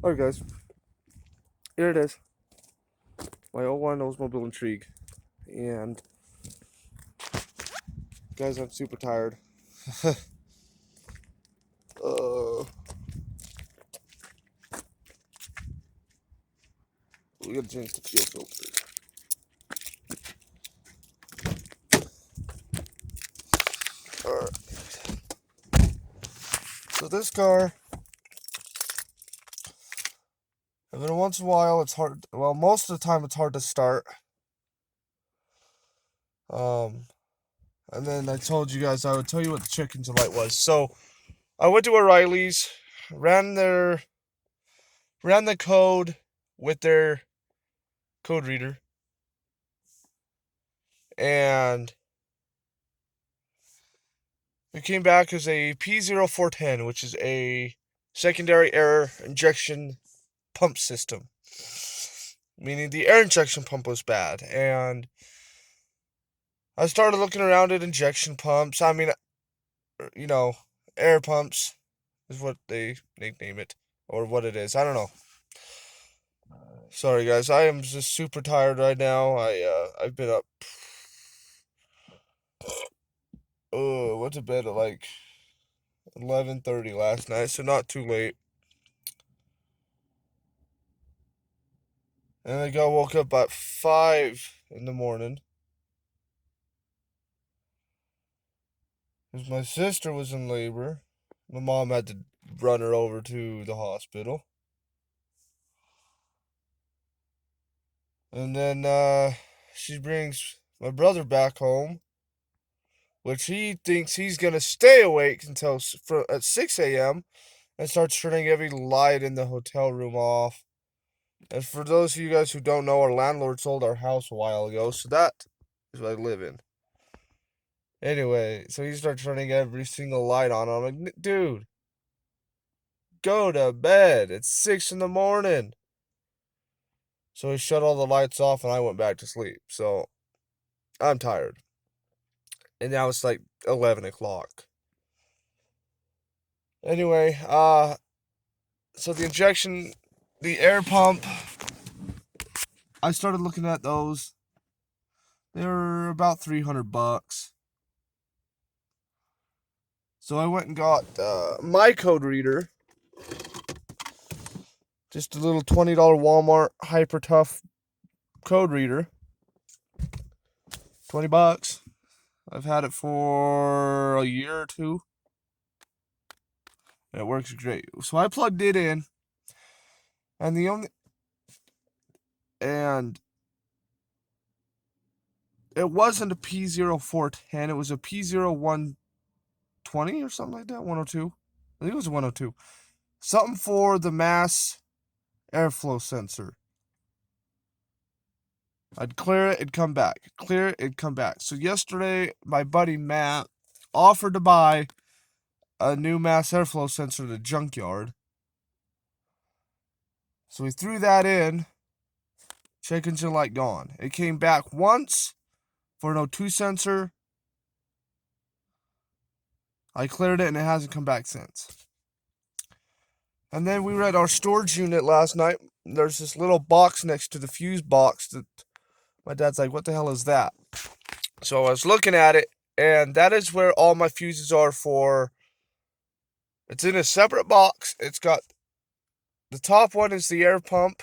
Alright guys, here it is. My '01 Oldsmobile Intrigue. And guys, I'm super tired. We gotta change the fuel filter. Alright. So this car, every once in a while it's hard, well, most of the time it's hard to start. And then I told you guys I would tell you what the check engine light was. So I went to O'Reilly's, ran the code with their code reader, and it came back as a P0410, which is a secondary air injection pump system, meaning the air injection pump was bad. And I started looking around at injection pumps. I mean, air pumps is what they nickname it, or what it is. I don't know. Sorry guys, I am just super tired right now. I've been up. Went to bed at like 11:30 last night, so not too late. And I woke up at 5 in the morning. Because my sister was in labor. My mom had to run her over to the hospital. And then she brings my brother back home, which he thinks he's going to stay awake until at 6 a.m. and starts turning every light in the hotel room off. And for those of you guys who don't know, our landlord sold our house a while ago, so that is what I live in. Anyway, so he starts turning every single light on. I'm like, dude, go to bed. It's 6 in the morning. So he shut all the lights off and I went back to sleep. So I'm tired. And now it's like 11 o'clock. Anyway, so the air pump, I started looking at those. They were about $300. So I went and got my code reader. Just a little $20 Walmart Hyper Tough code reader. $20. I've had it for a year or two. And it works great. So I plugged it in. And it wasn't a P0410, it was a P0120 or something like that, 102. I think it was 102. Something for the mass airflow sensor. I'd clear it, it'd come back. Clear it, it'd come back. So yesterday, my buddy Matt offered to buy a new mass airflow sensor at a junkyard. So we threw that in. Check engine light gone. It came back once for an O2 sensor. I cleared it and it hasn't come back since. And then we were at our storage unit last night. There's this little box next to the fuse box that my dad's like, what the hell is that? So I was looking at it, and that is where all my fuses are for. It's in a separate box. It's got, the top one is the air pump,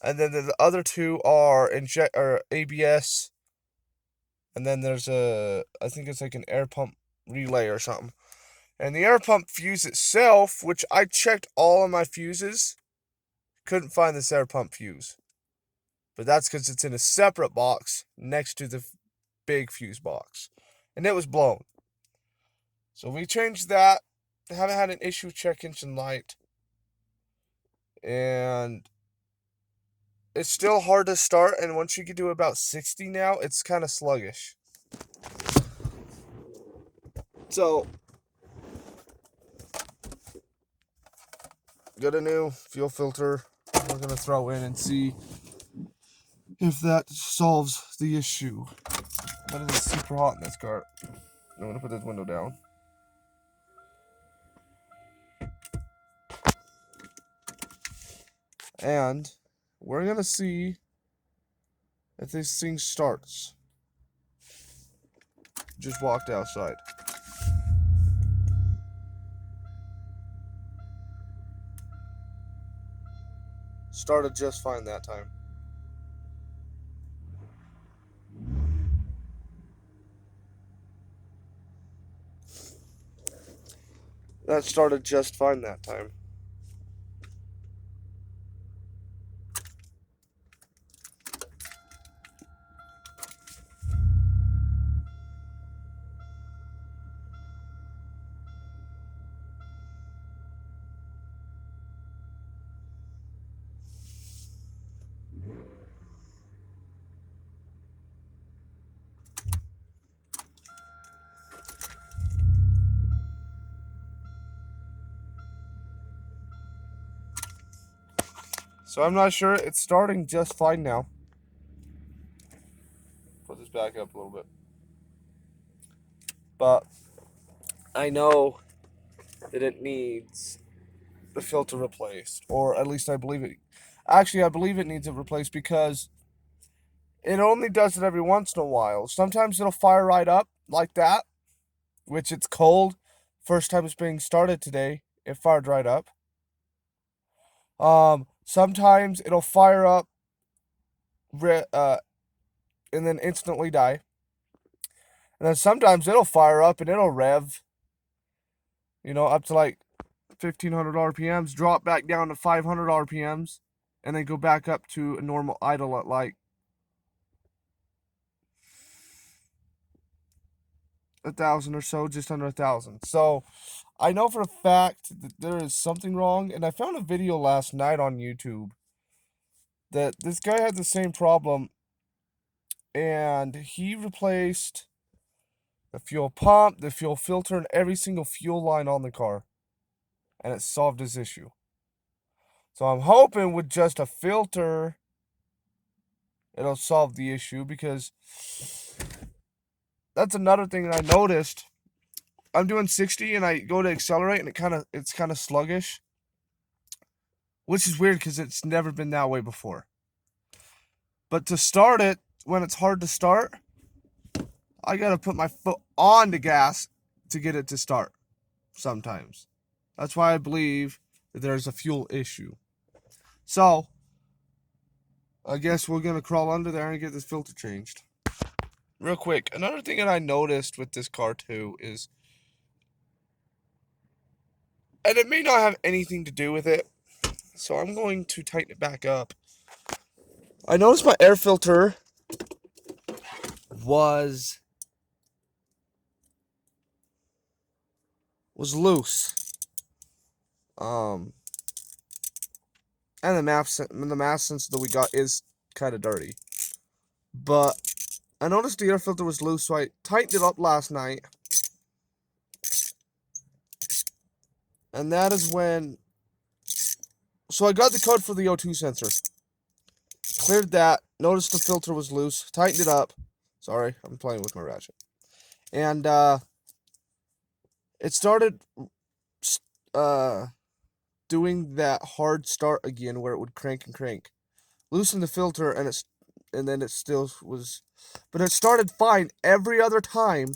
and then the other two are ABS, and then there's I think it's like an air pump relay or something. And the air pump fuse itself, which I checked all of my fuses, couldn't find this air pump fuse. But that's because it's in a separate box next to the big fuse box. And it was blown. So we changed that. I haven't had an issue with check engine light. And it's still hard to start. And once you get to about 60 now, it's kind of sluggish. So, got a new fuel filter we're going to throw in and see if that solves the issue. But it is super hot in this car. I'm going to put this window down. And we're going to see if this thing starts. Just walked outside. Started just fine that time. That started just fine that time. So I'm not sure. It's starting just fine now. Put this back up a little bit. But I know that it needs the filter replaced. Or at least I believe it. Actually, I believe it needs it replaced because it only does it every once in a while. Sometimes it'll fire right up like that, which it's cold. First time it's being started today, it fired right up. Sometimes it'll fire up and then instantly die. And then sometimes it'll fire up and it'll rev, up to like 1,500 RPMs, drop back down to 500 RPMs, and then go back up to a normal idle at like 1,000 or so, just under 1,000. So I know for a fact that there is something wrong, and I found a video last night on YouTube that this guy had the same problem, and he replaced the fuel pump, the fuel filter, and every single fuel line on the car, and it solved his issue. So I'm hoping with just a filter, it'll solve the issue, because that's another thing that I noticed. I'm doing 60 and I go to accelerate and it's kind of sluggish, which is weird because it's never been that way before. But to start it, when it's hard to start, I got to put my foot on the gas to get it to start sometimes. That's why I believe that there's a fuel issue. So, I guess we're going to crawl under there and get this filter changed. Real quick, another thing that I noticed with this car too is, and it may not have anything to do with it, so I'm going to tighten it back up. I noticed my air filter was loose. And the mass sensor that we got is kind of dirty. But I noticed the air filter was loose, so I tightened it up last night. And that is when... So I got the code for the O2 sensor. Cleared that. Noticed the filter was loose. Tightened it up. Sorry, I'm playing with my ratchet. And it started doing that hard start again where it would crank and crank. Loosened the filter and then it still was... But it started fine every other time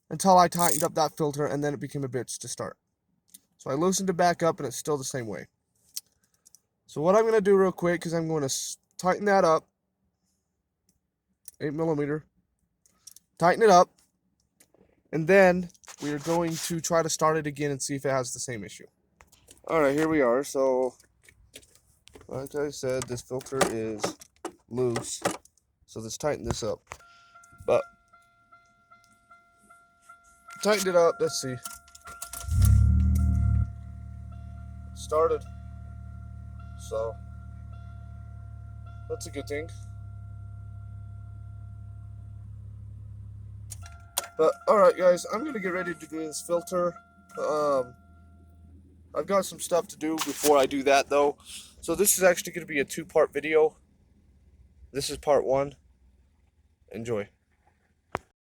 until I tightened up that filter, and then it became a bitch to start. So I loosened it back up and it's still the same way. So what I'm going to do real quick is I'm going to tighten that up. 8mm. Tighten it up. And then we are going to try to start it again and see if it has the same issue. Alright, here we are. So, like I said, this filter is loose. So let's tighten this up. But, tightened it up. Let's see. Started. So, that's a good thing. But, alright guys, I'm going to get ready to do this filter. I've got some stuff to do before I do that though. So this is actually going to be a 2-part video. This is part 1. Enjoy.